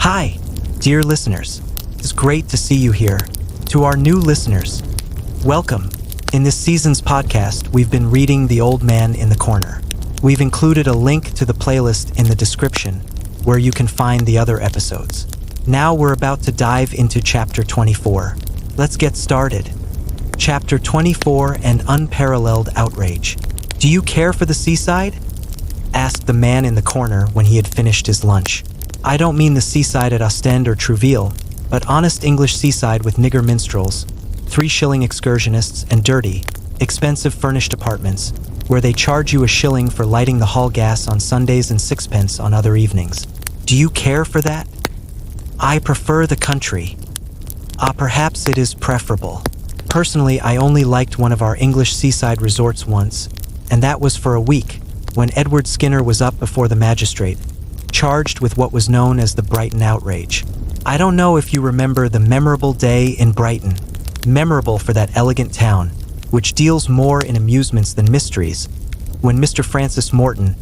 Hi, dear listeners. It's great to see you here. To our new listeners, welcome. In this season's podcast, we've been reading The Old Man in the Corner. We've included a link to the playlist in the description where you can find the other episodes. Now we're about to dive into Chapter 24. Let's get started. Chapter 24, An Unparalleled Outrage. Do you care for the seaside? Asked the man in the corner when he had finished his lunch. I don't mean the seaside at Ostend or Trouville, but honest English seaside with nigger minstrels, 3-shilling excursionists, and dirty, expensive furnished apartments, where they charge you a shilling for lighting the hall gas on Sundays and 6pence on other evenings. Do you care for that? I prefer the country. Perhaps it is preferable. Personally, I only liked one of our English seaside resorts once, and that was for a week, when Edward Skinner was up before the magistrate, charged with what was known as the Brighton outrage. I don't know if you remember the memorable day in Brighton, memorable for that elegant town, which deals more in amusements than mysteries, when Mr. Francis Morton,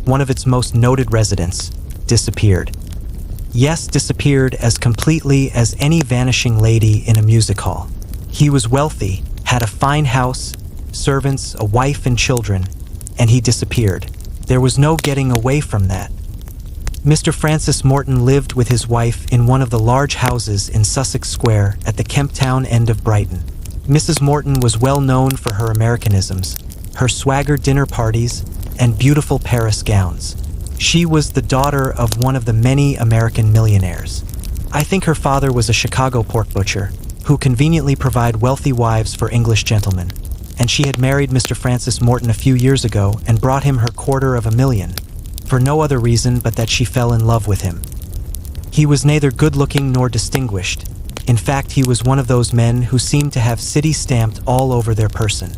one of its most noted residents, disappeared. Yes, disappeared as completely as any vanishing lady in a music hall. He was wealthy, had a fine house, servants, a wife and children, and he disappeared. There was no getting away from that. Mr. Francis Morton lived with his wife in one of the large houses in Sussex Square at the Kemp Town end of Brighton. Mrs. Morton was well known for her Americanisms, her swagger dinner parties, and beautiful Paris gowns. She was the daughter of one of the many American millionaires. I think her father was a Chicago pork butcher, who conveniently provide wealthy wives for English gentlemen, and she had married Mr. Francis Morton a few years ago and brought him her $250,000, for no other reason but that she fell in love with him. He was neither good-looking nor distinguished. In fact, he was one of those men who seemed to have city stamped all over their person.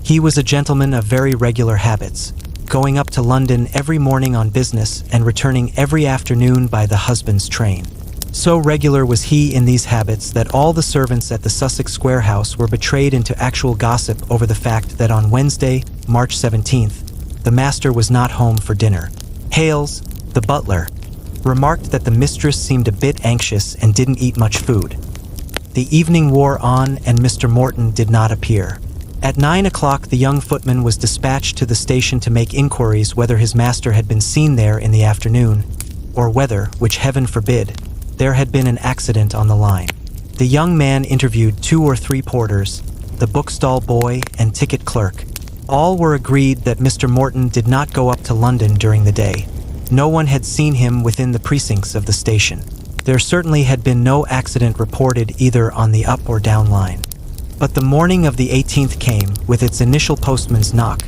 He was a gentleman of very regular habits, going up to London every morning on business and returning every afternoon by the husband's train. So regular was he in these habits that all the servants at the Sussex Square house were betrayed into actual gossip over the fact that on Wednesday, March 17th, the master was not home for dinner. Hales, the butler, remarked that the mistress seemed a bit anxious and didn't eat much food. The evening wore on and Mr. Morton did not appear. At 9 o'clock, the young footman was dispatched to the station to make inquiries whether his master had been seen there in the afternoon, or whether, which heaven forbid, there had been an accident on the line. The young man interviewed 2 or 3 porters, the bookstall boy, and ticket clerk. All were agreed that Mr. Morton did not go up to London during the day. No one had seen him within the precincts of the station. There certainly had been no accident reported either on the up or down line. But the morning of the 18th came with its initial postman's knock,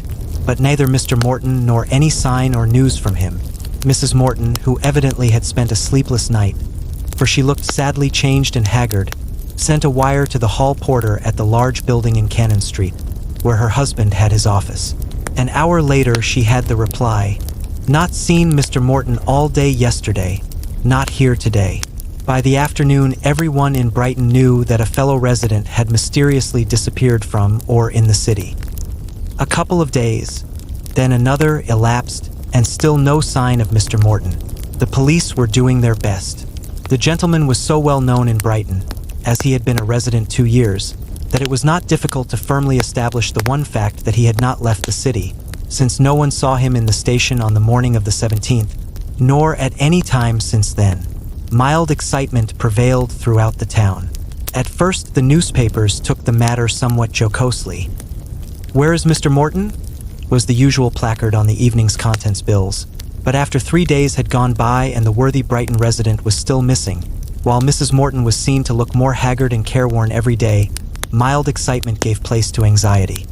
but neither Mr. Morton nor any sign or news from him. Mrs. Morton, who evidently had spent a sleepless night, for she looked sadly changed and haggard, sent a wire to the hall porter at the large building in Cannon Street, where her husband had his office. An hour later she had the reply, "Not seen Mr. Morton all day yesterday, not here today." By the afternoon, everyone in Brighton knew that a fellow resident had mysteriously disappeared from or in the city. A couple of days, then another elapsed, and still no sign of Mr. Morton. The police were doing their best. The gentleman was so well known in Brighton, as he had been a resident 2 years, that it was not difficult to firmly establish the one fact that he had not left the city, since no one saw him in the station on the morning of the 17th, nor at any time since then. Mild excitement prevailed throughout the town. At first, the newspapers took the matter somewhat jocosely. "Where is Mr. Morton?" was the usual placard on the evening's contents bills. But after 3 days had gone by and the worthy Brighton resident was still missing, while Mrs. Morton was seen to look more haggard and careworn every day, mild excitement gave place to anxiety.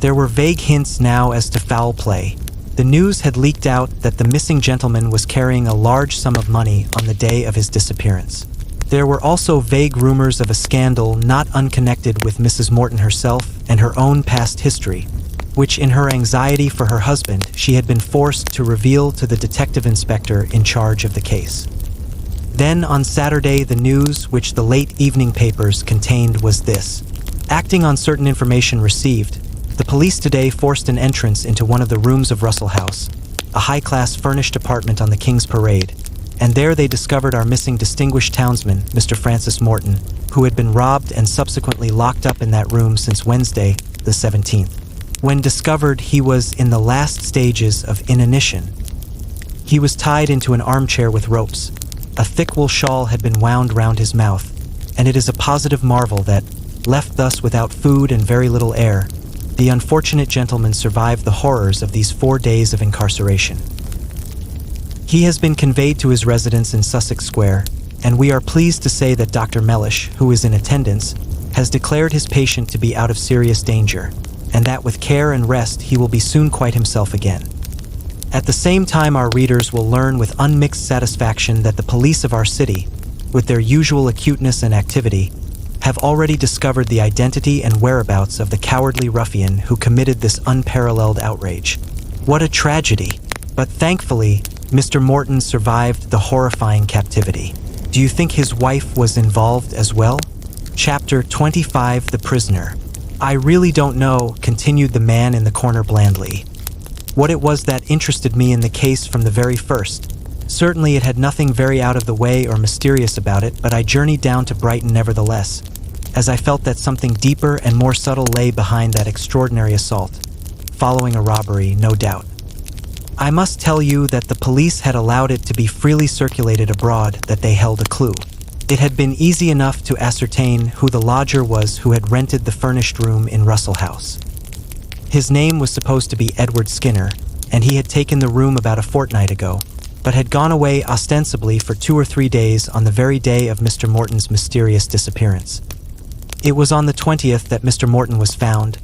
There were vague hints now as to foul play. The news had leaked out that the missing gentleman was carrying a large sum of money on the day of his disappearance. There were also vague rumors of a scandal not unconnected with Mrs. Morton herself and her own past history, which in her anxiety for her husband she had been forced to reveal to the detective inspector in charge of the case. Then on Saturday, the news which the late evening papers contained was this: acting on certain information received, the police today forced an entrance into one of the rooms of Russell House, a high-class furnished apartment on the King's Parade, and there they discovered our missing distinguished townsman, Mr. Francis Morton, who had been robbed and subsequently locked up in that room since Wednesday, the 17th. When discovered, he was in the last stages of inanition. He was tied into an armchair with ropes. A thick wool shawl had been wound round his mouth, and it is a positive marvel that, left thus without food and very little air, the unfortunate gentleman survived the horrors of these 4 days of incarceration. He has been conveyed to his residence in Sussex Square, and we are pleased to say that Dr. Mellish, who is in attendance, has declared his patient to be out of serious danger, and that with care and rest he will be soon quite himself again. At the same time, our readers will learn with unmixed satisfaction that the police of our city, with their usual acuteness and activity, have already discovered the identity and whereabouts of the cowardly ruffian who committed this unparalleled outrage. What a tragedy! But thankfully, Mr. Morton survived the horrifying captivity. Do you think his wife was involved as well? Chapter 25: The Prisoner. I really don't know, continued the man in the corner blandly, what it was that interested me in the case from the very first. Certainly it had nothing very out of the way or mysterious about it, but I journeyed down to Brighton nevertheless, as I felt that something deeper and more subtle lay behind that extraordinary assault, following a robbery, no doubt. I must tell you that the police had allowed it to be freely circulated abroad that they held a clue. It had been easy enough to ascertain who the lodger was who had rented the furnished room in Russell House. His name was supposed to be Edward Skinner, and he had taken the room about a fortnight ago, but had gone away ostensibly for 2 or 3 days on the very day of Mr. Morton's mysterious disappearance. It was on the 20th that Mr. Morton was found,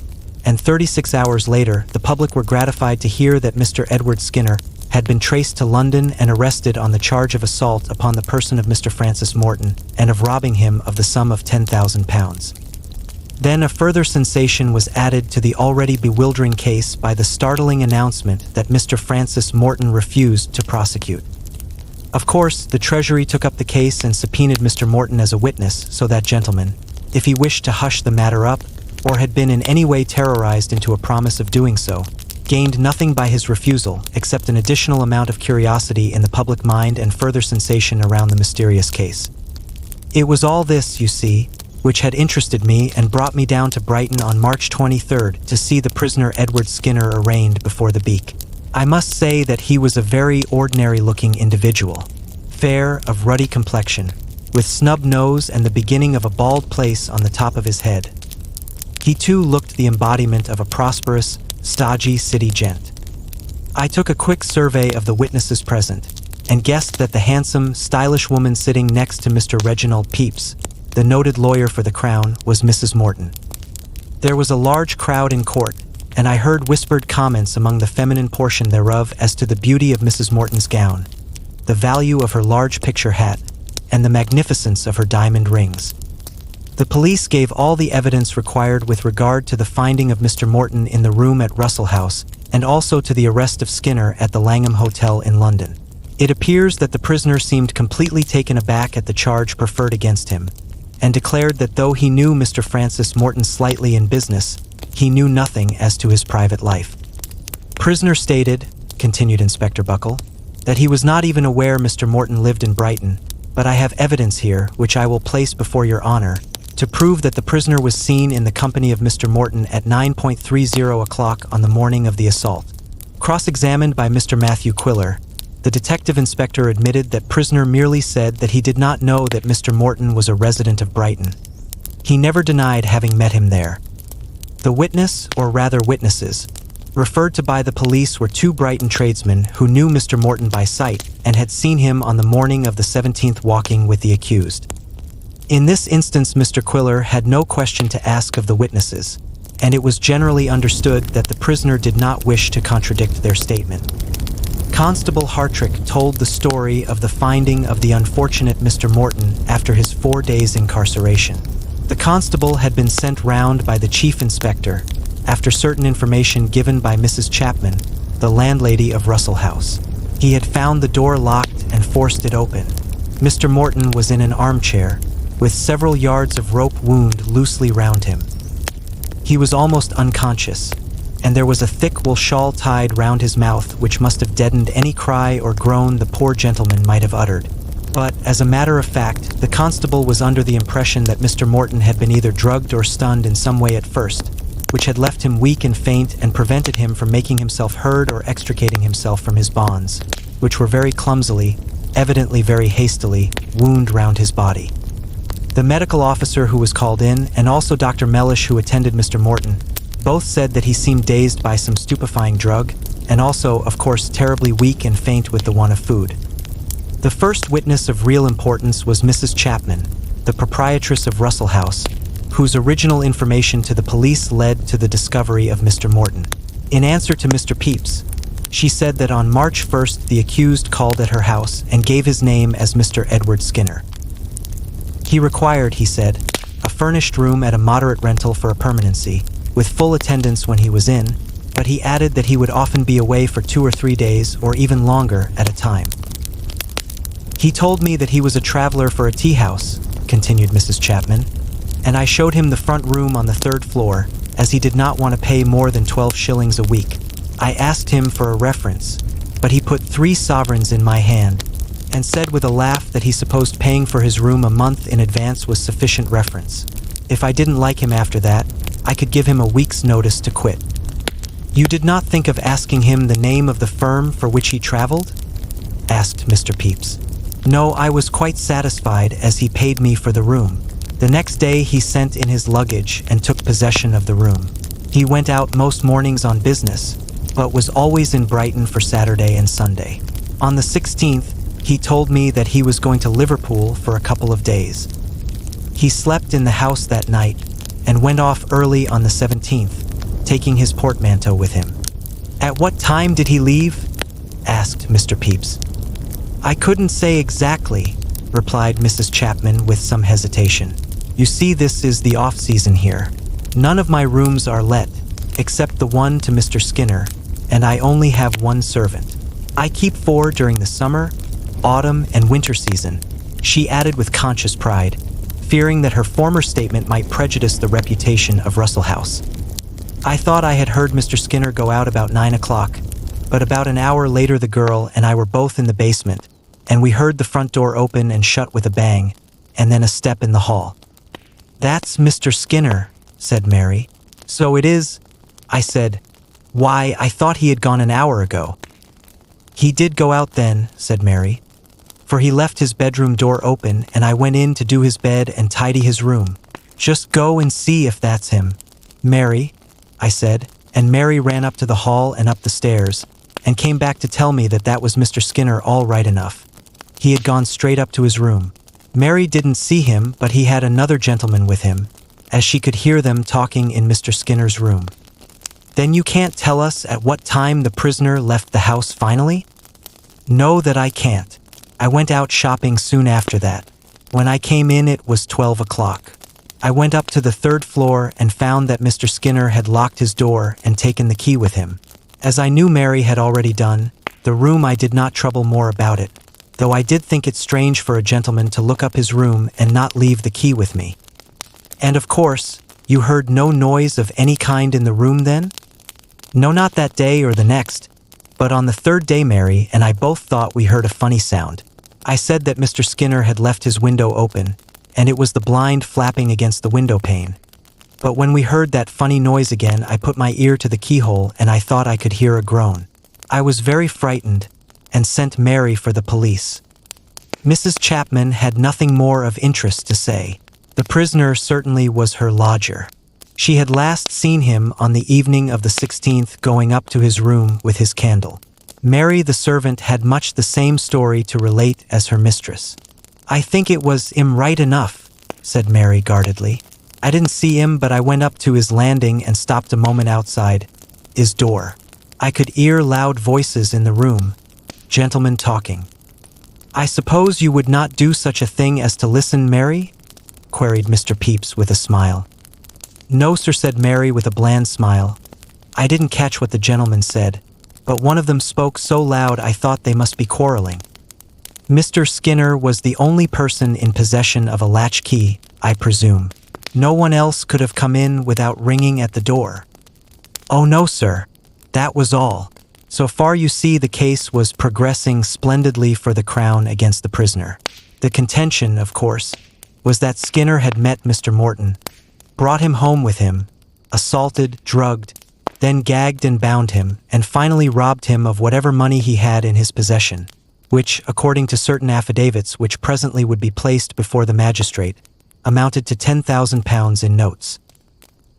and 36 hours later, the public were gratified to hear that Mr. Edward Skinner had been traced to London and arrested on the charge of assault upon the person of Mr. Francis Morton and of robbing him of the sum of £10,000. Then a further sensation was added to the already bewildering case by the startling announcement that Mr. Francis Morton refused to prosecute. Of course, the Treasury took up the case and subpoenaed Mr. Morton as a witness, so that gentleman, if he wished to hush the matter up, or had been in any way terrorized into a promise of doing so, gained nothing by his refusal except an additional amount of curiosity in the public mind and further sensation around the mysterious case. It was all this, you see, which had interested me and brought me down to Brighton on March 23rd to see the prisoner Edward Skinner arraigned before the beak. I must say that he was a very ordinary-looking individual, fair, of ruddy complexion, with snub nose and the beginning of a bald place on the top of his head. He too looked the embodiment of a prosperous, stodgy city gent. I took a quick survey of the witnesses present, and guessed that the handsome, stylish woman sitting next to Mr. Reginald Pepys, the noted lawyer for the Crown, was Mrs. Morton. There was a large crowd in court, and I heard whispered comments among the feminine portion thereof as to the beauty of Mrs. Morton's gown, the value of her large picture hat, and the magnificence of her diamond rings. The police gave all the evidence required with regard to the finding of Mr. Morton in the room at Russell House, and also to the arrest of Skinner at the Langham Hotel in London. It appears that the prisoner seemed completely taken aback at the charge preferred against him, and declared that though he knew Mr. Francis Morton slightly in business, he knew nothing as to his private life. Prisoner stated, continued Inspector Buckle, that he was not even aware Mr. Morton lived in Brighton, but I have evidence here, which I will place before your honor, to prove that the prisoner was seen in the company of Mr. Morton at 9:30 o'clock on the morning of the assault. Cross-examined by Mr. Matthew Quiller, the detective inspector admitted that prisoner merely said that he did not know that Mr. Morton was a resident of Brighton. He never denied having met him there. The witness, or rather witnesses, referred to by the police were 2 Brighton tradesmen who knew Mr. Morton by sight and had seen him on the morning of the 17th walking with the accused. In this instance, Mr. Quiller had no question to ask of the witnesses, and it was generally understood that the prisoner did not wish to contradict their statement. Constable Hartrick told the story of the finding of the unfortunate Mr. Morton after his 4 days' incarceration. The constable had been sent round by the chief inspector after certain information given by Mrs. Chapman, the landlady of Russell House. He had found the door locked and forced it open. Mr. Morton was in an armchair, with several yards of rope wound loosely round him. He was almost unconscious, and there was a thick wool shawl tied round his mouth which must have deadened any cry or groan the poor gentleman might have uttered. But, as a matter of fact, the constable was under the impression that Mr. Morton had been either drugged or stunned in some way at first, which had left him weak and faint and prevented him from making himself heard or extricating himself from his bonds, which were very clumsily, evidently very hastily, wound round his body. The medical officer who was called in, and also Dr. Mellish who attended Mr. Morton, both said that he seemed dazed by some stupefying drug, and also, of course, terribly weak and faint with the want of food. The first witness of real importance was Mrs. Chapman, the proprietress of Russell House, whose original information to the police led to the discovery of Mr. Morton. In answer to Mr. Pepys, she said that on March 1st the accused called at her house and gave his name as Mr. Edward Skinner. He required, he said, a furnished room at a moderate rental for a permanency, with full attendance when he was in, but he added that he would often be away for 2 or 3 days or even longer at a time. He told me that he was a traveler for a tea house, continued Mrs. Chapman, and I showed him the front room on the 3rd floor, as he did not want to pay more than 12 shillings a week. I asked him for a reference, but he put 3 sovereigns in my hand, and said with a laugh that he supposed paying for his room a month in advance was sufficient reference. If I didn't like him after that, I could give him a week's notice to quit. You did not think of asking him the name of the firm for which he traveled? Asked Mr. Pepys. No, I was quite satisfied as he paid me for the room. The next day he sent in his luggage and took possession of the room. He went out most mornings on business, but was always in Brighton for Saturday and Sunday. On the 16th, he told me that he was going to Liverpool for a couple of days. He slept in the house that night and went off early on the 17th, taking his portmanteau with him. At what time did he leave? Asked Mr. Pepys. I couldn't say exactly, replied Mrs. Chapman with some hesitation. You see, this is the off-season here. None of my rooms are let, except the one to Mr. Skinner, and I only have 1 servant. I keep 4 during the summer, autumn, and winter season, she added with conscious pride, fearing that her former statement might prejudice the reputation of Russell House. I thought I had heard Mr. Skinner go out about 9 o'clock, but about an hour later the girl and I were both in the basement, and we heard the front door open and shut with a bang, and then a step in the hall. That's Mr. Skinner, said Mary. So it is, I said. Why, I thought he had gone an hour ago. He did go out then, said Mary, for he left his bedroom door open and I went in to do his bed and tidy his room. Just go and see if that's him. Mary, I said, and Mary ran up to the hall and up the stairs, and came back to tell me that that was Mr. Skinner all right enough. He had gone straight up to his room. Mary didn't see him, but he had another gentleman with him, as she could hear them talking in Mr. Skinner's room. Then you can't tell us at what time the prisoner left the house finally? No, that I can't. I went out shopping soon after that. When I came in it was 12 o'clock. I went up to the 3rd floor and found that Mr. Skinner had locked his door and taken the key with him. As I knew Mary had already done, the room I did not trouble more about it, though I did think it strange for a gentleman to look up his room and not leave the key with me. And of course, you heard no noise of any kind in the room then? No, not that day or the next, but on the 3rd day Mary and I both thought we heard a funny sound. I said that Mr. Skinner had left his window open, and it was the blind flapping against the window pane. But when we heard that funny noise again, I put my ear to the keyhole and I thought I could hear a groan. I was very frightened and sent Mary for the police. Mrs. Chapman had nothing more of interest to say. The prisoner certainly was her lodger. She had last seen him on the evening of the 16th going up to his room with his candle. Mary the servant had much the same story to relate as her mistress. I think it was him right enough, said Mary guardedly. I didn't see him, but I went up to his landing and stopped a moment outside his door. I could hear loud voices in the room, gentlemen talking. I suppose you would not do such a thing as to listen, Mary? Queried Mr. Pepys with a smile. No, sir, said Mary with a bland smile. I didn't catch what the gentleman said, but one of them spoke so loud I thought they must be quarreling. Mr. Skinner was the only person in possession of a latchkey, I presume. No one else could have come in without ringing at the door. "Oh no, sir. That was all. So far you see the case was progressing splendidly for the Crown against the prisoner. The contention, of course, was that Skinner had met Mr. Morton, brought him home with him, assaulted, drugged, then gagged and bound him, and finally robbed him of whatever money he had in his possession, which, according to certain affidavits which presently would be placed before the magistrate, amounted to £10,000 in notes.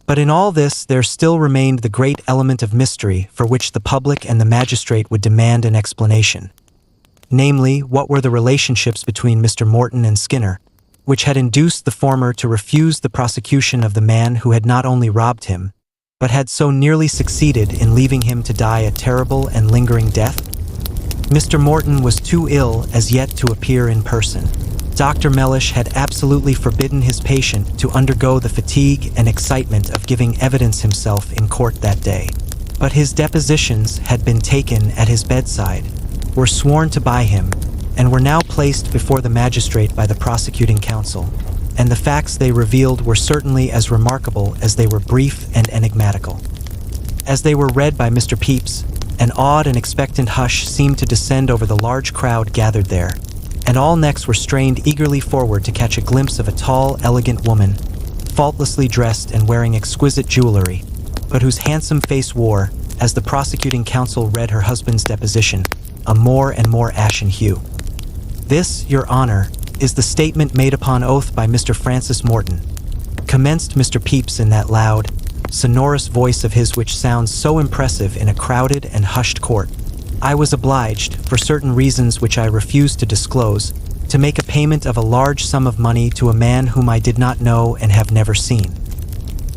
But in all this there still remained the great element of mystery for which the public and the magistrate would demand an explanation. Namely, what were the relationships between Mr. Morton and Skinner, which had induced the former to refuse the prosecution of the man who had not only robbed him, but had so nearly succeeded in leaving him to die a terrible and lingering death? Mr. Morton was too ill as yet to appear in person. Dr. Mellish had absolutely forbidden his patient to undergo the fatigue and excitement of giving evidence himself in court that day. But his depositions had been taken at his bedside, were sworn to by him, and were now placed before the magistrate by the prosecuting counsel, and the facts they revealed were certainly as remarkable as they were brief and enigmatical. As they were read by Mr. Pepys, an awed and expectant hush seemed to descend over the large crowd gathered there, and all necks were strained eagerly forward to catch a glimpse of a tall, elegant woman, faultlessly dressed and wearing exquisite jewelry, but whose handsome face wore, as the prosecuting counsel read her husband's deposition, a more and more ashen hue. "This, Your Honor, is the statement made upon oath by Mr. Francis Morton," commenced Mr. Pepys in that loud, sonorous voice of his which sounds so impressive in a crowded and hushed court. "I was obliged, for certain reasons which I refuse to disclose, to make a payment of a large sum of money to a man whom I did not know and have never seen.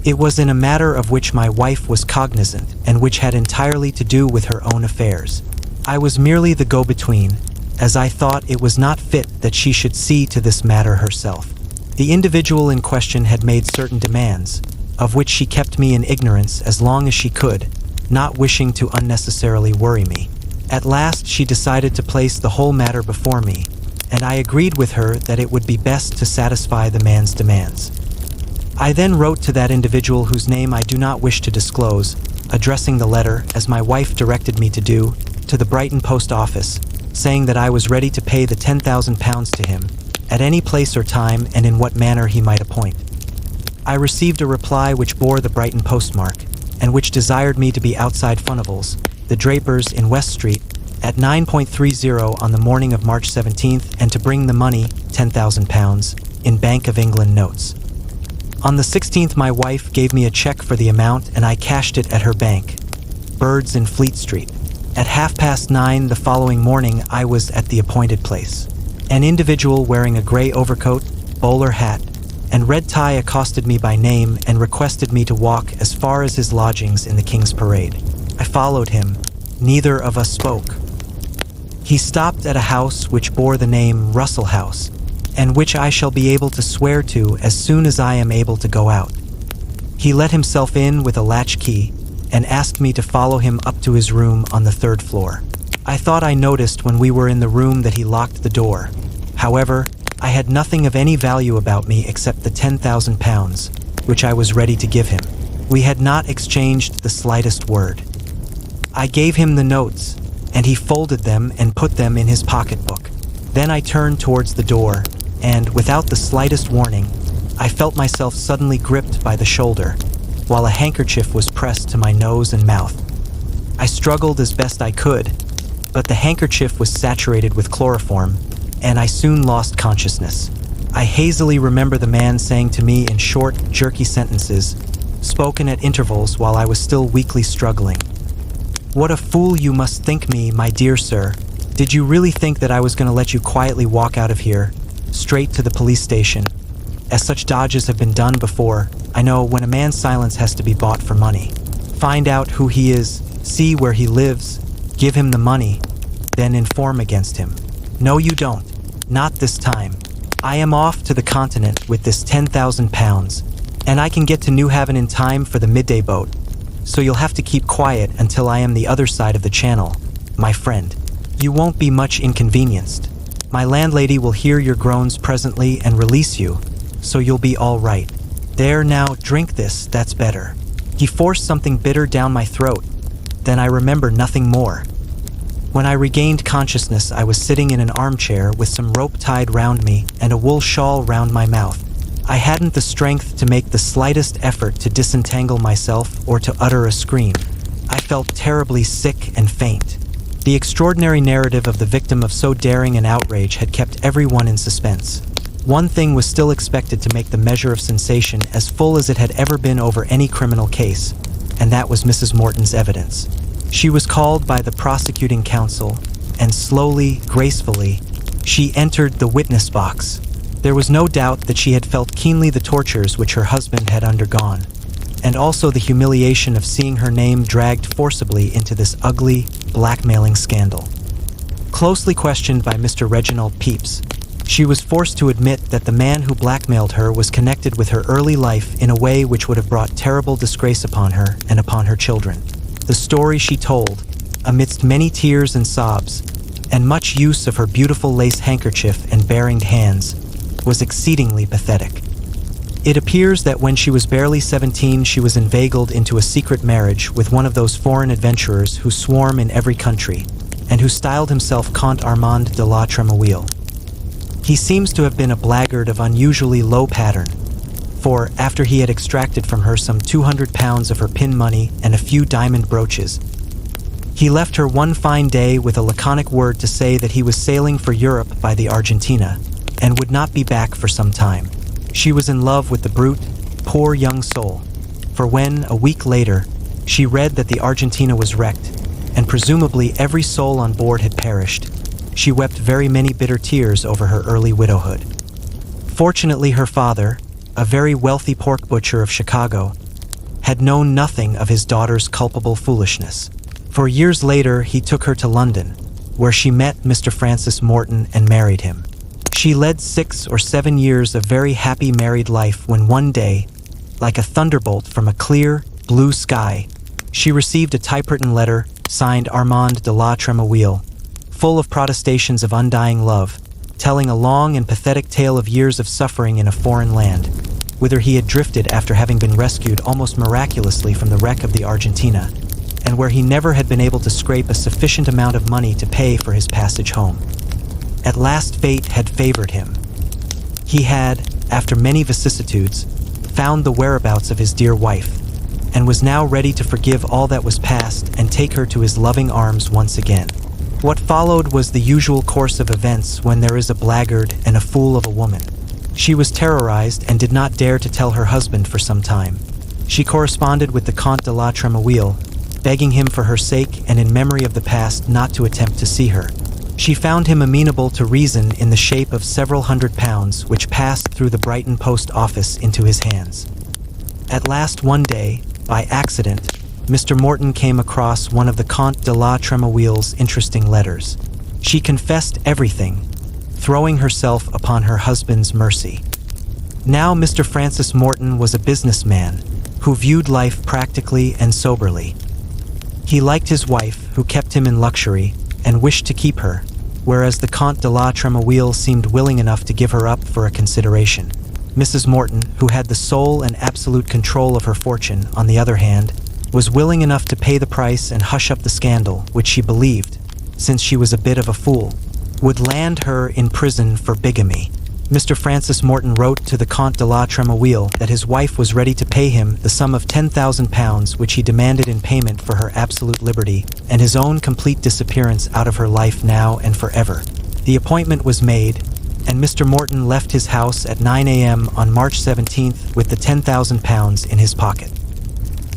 It was in a matter of which my wife was cognizant and which had entirely to do with her own affairs. I was merely the go-between, as I thought it was not fit that she should see to this matter herself. The individual in question had made certain demands, of which she kept me in ignorance as long as she could, not wishing to unnecessarily worry me. At last she decided to place the whole matter before me, and I agreed with her that it would be best to satisfy the man's demands. I then wrote to that individual whose name I do not wish to disclose, addressing the letter, as my wife directed me to do, to the Brighton post office, saying that I was ready to pay the £10,000 to him, at any place or time and in what manner he might appoint. I received a reply which bore the Brighton postmark, and which desired me to be outside Funival's, the drapers in West Street, at 9:30 on the morning of March 17th, and to bring the money, £10,000, in Bank of England notes. On the 16th my wife gave me a check for the amount and I cashed it at her bank, Bird's in Fleet Street. At 9:30 the following morning I was at the appointed place. An individual wearing a grey overcoat, bowler hat, and red tie accosted me by name and requested me to walk as far as his lodgings in the King's Parade. I followed him. Neither of us spoke. He stopped at a house which bore the name Russell House, and which I shall be able to swear to as soon as I am able to go out. He let himself in with a latch key and asked me to follow him up to his room on the 3rd floor. I thought I noticed when we were in the room that he locked the door. However, I had nothing of any value about me except the £10,000, which I was ready to give him. We had not exchanged the slightest word. I gave him the notes, and he folded them and put them in his pocketbook. Then I turned towards the door, and, without the slightest warning, I felt myself suddenly gripped by the shoulder, while a handkerchief was pressed to my nose and mouth. I struggled as best I could, but the handkerchief was saturated with chloroform, and I soon lost consciousness. I hazily remember the man saying to me in short, jerky sentences, spoken at intervals while I was still weakly struggling, "What a fool you must think me, my dear sir. Did you really think that I was going to let you quietly walk out of here, straight to the police station? As such dodges have been done before, I know when a man's silence has to be bought for money. Find out who he is, see where he lives, give him the money, then inform against him. No, you don't. Not this time. I am off to the continent with this £10,000, and I can get to New Haven in time for the midday boat, so you'll have to keep quiet until I am the other side of the channel, my friend. You won't be much inconvenienced. My landlady will hear your groans presently and release you, so you'll be all right. There now, drink this, that's better." He forced something bitter down my throat. Then I remember nothing more. When I regained consciousness, I was sitting in an armchair with some rope tied round me and a wool shawl round my mouth. I hadn't the strength to make the slightest effort to disentangle myself or to utter a scream. I felt terribly sick and faint. The extraordinary narrative of the victim of so daring an outrage had kept everyone in suspense. One thing was still expected to make the measure of sensation as full as it had ever been over any criminal case, and that was Mrs. Morton's evidence. She was called by the prosecuting counsel, and slowly, gracefully, she entered the witness box. There was no doubt that she had felt keenly the tortures which her husband had undergone, and also the humiliation of seeing her name dragged forcibly into this ugly, blackmailing scandal. Closely questioned by Mr. Reginald Pepys, she was forced to admit that the man who blackmailed her was connected with her early life in a way which would have brought terrible disgrace upon her and upon her children. The story she told, amidst many tears and sobs, and much use of her beautiful lace handkerchief and baringed hands, was exceedingly pathetic. It appears that when she was barely 17, she was inveigled into a secret marriage with one of those foreign adventurers who swarm in every country, and who styled himself Comte Armand de la Tremouille. He seems to have been a blackguard of unusually low pattern, for after he had extracted from her some 200 pounds of her pin money and a few diamond brooches, he left her one fine day with a laconic word to say that he was sailing for Europe by the Argentina and would not be back for some time. She was in love with the brute, poor young soul, for when, a week later, she read that the Argentina was wrecked, and presumably every soul on board had perished, she wept very many bitter tears over her early widowhood. Fortunately, her father, a very wealthy pork butcher of Chicago, had known nothing of his daughter's culpable foolishness. For years later, he took her to London, where she met Mr. Francis Morton and married him. She led 6 or 7 years of very happy married life when one day, like a thunderbolt from a clear, blue sky, she received a typewritten letter signed Armand de la Tremouille, full of protestations of undying love, telling a long and pathetic tale of years of suffering in a foreign land, whither he had drifted after having been rescued almost miraculously from the wreck of the Argentina, and where he never had been able to scrape a sufficient amount of money to pay for his passage home. At last fate had favored him. He had, after many vicissitudes, found the whereabouts of his dear wife, and was now ready to forgive all that was past and take her to his loving arms once again. What followed was the usual course of events when there is a blackguard and a fool of a woman. She was terrorized and did not dare to tell her husband for some time. She corresponded with the Comte de la Tremouille, begging him for her sake and in memory of the past not to attempt to see her. She found him amenable to reason in the shape of several £100 which passed through the Brighton post office into his hands. At last one day, by accident, Mr. Morton came across one of the Comte de la Tremouille's interesting letters. She confessed everything, throwing herself upon her husband's mercy. Now Mr. Francis Morton was a businessman who viewed life practically and soberly. He liked his wife, who kept him in luxury, and wished to keep her, whereas the Comte de la Tremouille seemed willing enough to give her up for a consideration. Mrs. Morton, who had the sole and absolute control of her fortune, on the other hand, was willing enough to pay the price and hush up the scandal, which she believed, since she was a bit of a fool, would land her in prison for bigamy. Mr. Francis Morton wrote to the Comte de la Tremouille that his wife was ready to pay him the sum of £10,000 which he demanded in payment for her absolute liberty and his own complete disappearance out of her life now and forever. The appointment was made, and Mr. Morton left his house at 9 a.m. on March 17th with the £10,000 in his pocket.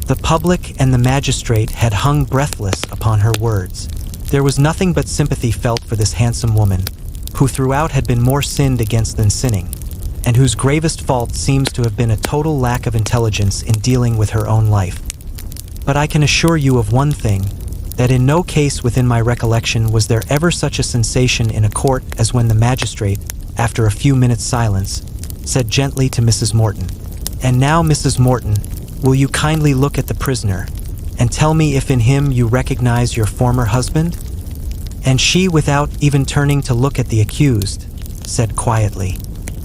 The public and the magistrate had hung breathless upon her words. There was nothing but sympathy felt for this handsome woman, who throughout had been more sinned against than sinning, and whose gravest fault seems to have been a total lack of intelligence in dealing with her own life. But I can assure you of one thing, that in no case within my recollection was there ever such a sensation in a court as when the magistrate, after a few minutes' silence, said gently to Mrs. Morton, "And now, Mrs. Morton, will you kindly look at the prisoner, and tell me if in him you recognize your former husband?" And she, without even turning to look at the accused, said quietly,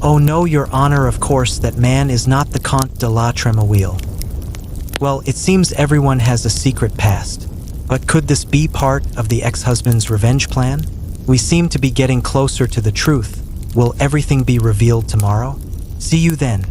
"Oh no, your honor, of course that man is not the Comte de la Tremouille." Well, it seems everyone has a secret past. But could this be part of the ex-husband's revenge plan? We seem to be getting closer to the truth. Will everything be revealed tomorrow? See you then.